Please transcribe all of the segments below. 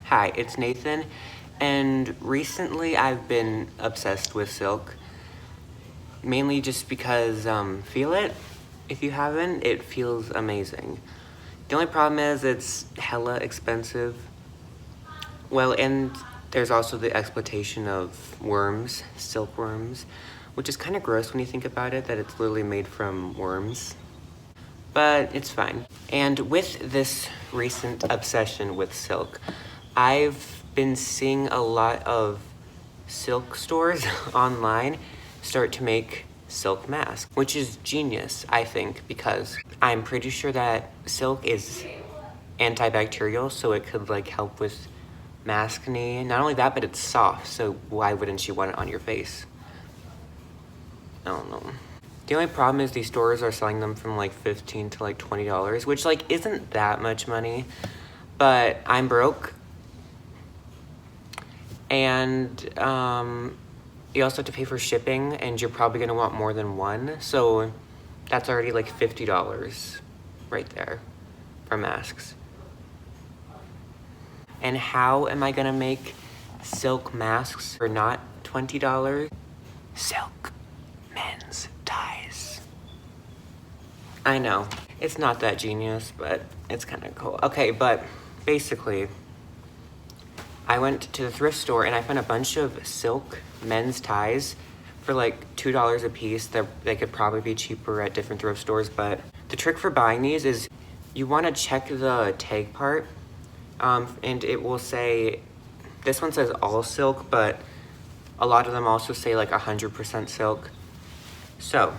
Hi, it's Nathan, and recently I've been obsessed with silk, mainly just because, feel it? If you haven't, it feels amazing. The only problem is it's hella expensive. Well, and there's also the exploitation of worms, silkworms, which is kind of gross when you think about it, that it's literally made from worms. But it's fine. And with this recent obsession with silk, I've been seeing a lot of silk stores online start to make silk masks, which is genius, I think, because I'm pretty sure that silk is antibacterial, so it could like help with maskne. Not only that, but it's soft, so why wouldn't you want it on your face? I don't know. The only problem is these stores are selling them from like $15 to like $20, which like isn't that much money, but I'm broke, and you also have to pay for shipping, and you're probably gonna want more than one, so that's already like $50 right there for masks. And how am I gonna make silk masks for not $20? Silk men's ties. I know, it's not that genius, but it's kind of cool. Okay, but basically, I went to the thrift store and I found a bunch of silk men's ties for like $2 a piece. They could probably be cheaper at different thrift stores, but the trick for buying these is you want to check the tag part, and it will say, this one says all silk, but a lot of them also say like 100% silk. So,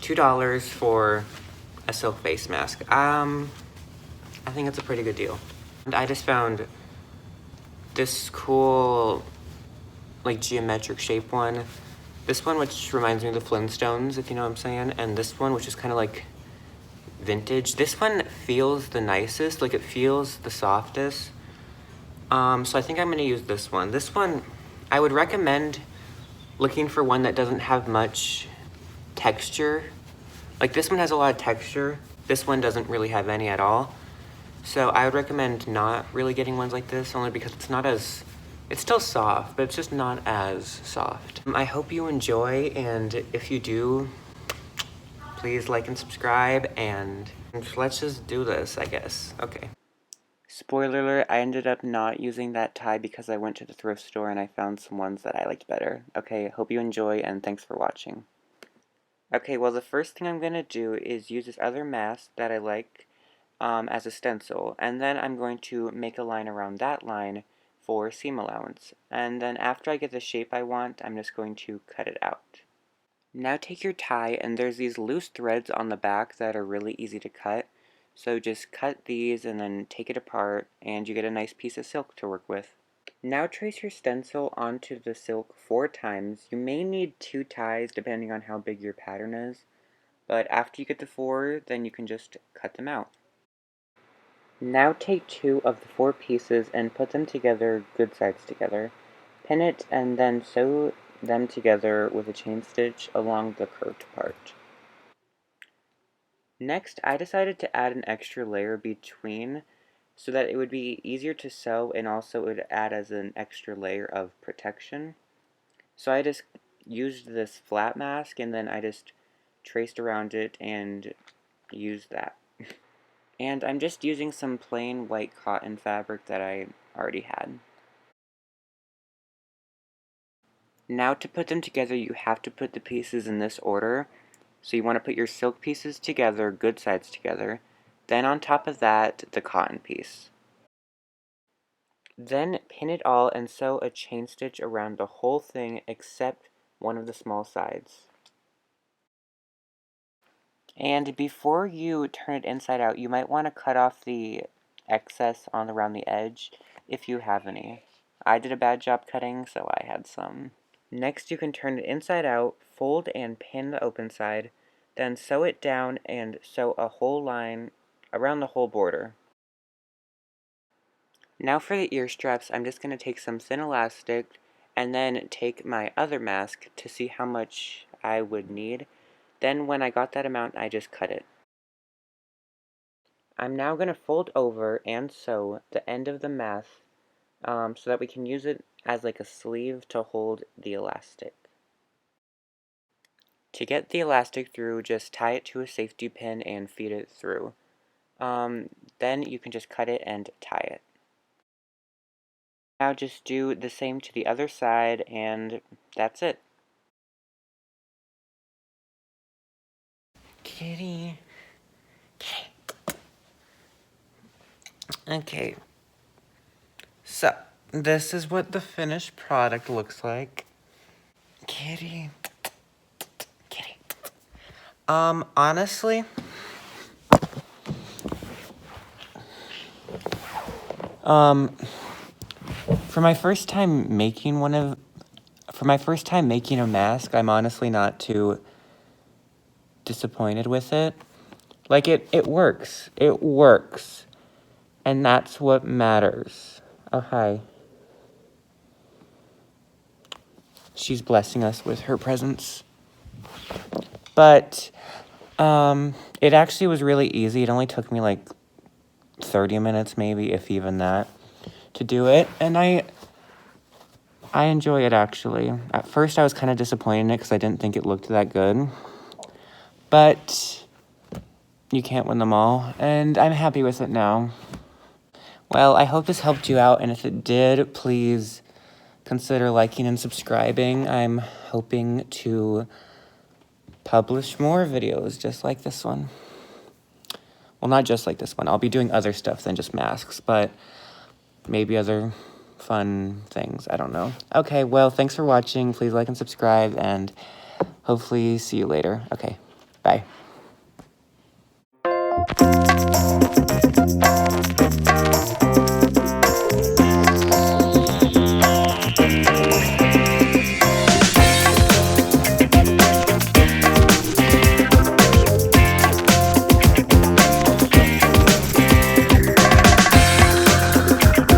$2 for a silk face mask. I think it's a pretty good deal. And I just found this cool, like, geometric shape one. This one, which reminds me of the Flintstones, if you know what I'm saying. And this one, which is kind of like vintage. This one feels the nicest, like it feels the softest. So I think I'm gonna use this one. This one, I would recommend looking for one that doesn't have much texture. Like this one has a lot of texture. This one doesn't really have any at all. So I would recommend not really getting ones like this, only because it's not as, it's still soft, but it's just not as soft. I hope you enjoy, and if you do, please like and subscribe, and let's just do this, I guess. Okay. Spoiler alert, I ended up not using that tie because I went to the thrift store and I found some ones that I liked better. Okay, hope you enjoy, and thanks for watching. Okay, well the first thing I'm gonna do is use this other mask that I like as a stencil, and then I'm going to make a line around that line for seam allowance. And then after I get the shape I want, I'm just going to cut it out. Now take your tie, and there's these loose threads on the back that are really easy to cut. So just cut these and then take it apart, and you get a nice piece of silk to work with. Now trace your stencil onto the silk 4 times. You may need 2 ties depending on how big your pattern is, but after you get to 4, then you can just cut them out. Now take 2 of the 4 pieces and put them together good sides together. Pin it and then sew them together with a chain stitch along the curved part. Next, I decided to add an extra layer between so that it would be easier to sew, and also it would add as an extra layer of protection. So I just used this flat mask, and then I just traced around it and used that. And I'm just using some plain white cotton fabric that I already had. Now to put them together, you have to put the pieces in this order. So you want to put your silk pieces together, good sides together. Then on top of that, the cotton piece. Then pin it all and sew a chain stitch around the whole thing except one of the small sides. And before you turn it inside out, you might want to cut off the excess on around the edge if you have any. I did a bad job cutting, so I had some. Next, you can turn it inside out, fold and pin the open side, then sew it down and sew a whole line around the whole border. Now for the ear straps, I'm just going to take some thin elastic and then take my other mask to see how much I would need. Then when I got that amount, I just cut it. I'm now going to fold over and sew the end of the mask so that we can use it as like a sleeve to hold the elastic. To get the elastic through, just tie it to a safety pin and feed it through. Then you can just cut it and tie it. Now just do the same to the other side, and that's it. Kitty. Kitty. Okay. So, this is what the finished product looks like. Kitty. Kitty. Honestly, for my first time making a mask, I'm honestly not too disappointed with it. Like, it works. It works. And that's what matters. Oh, hi. She's blessing us with her presence. But, it actually was really easy. It only took me like 30 minutes, maybe, if even that, to do it. And I enjoy it, actually. At first, I was kind of disappointed in it because I didn't think it looked that good. But you can't win them all, and I'm happy with it now. Well, I hope this helped you out, and if it did, please consider liking and subscribing. I'm hoping to publish more videos just like this one. Well, not just like this one. I'll be doing other stuff than just masks, but maybe other fun things. I don't know. Okay, well, thanks for watching. Please like and subscribe, and hopefully see you later. Okay, bye.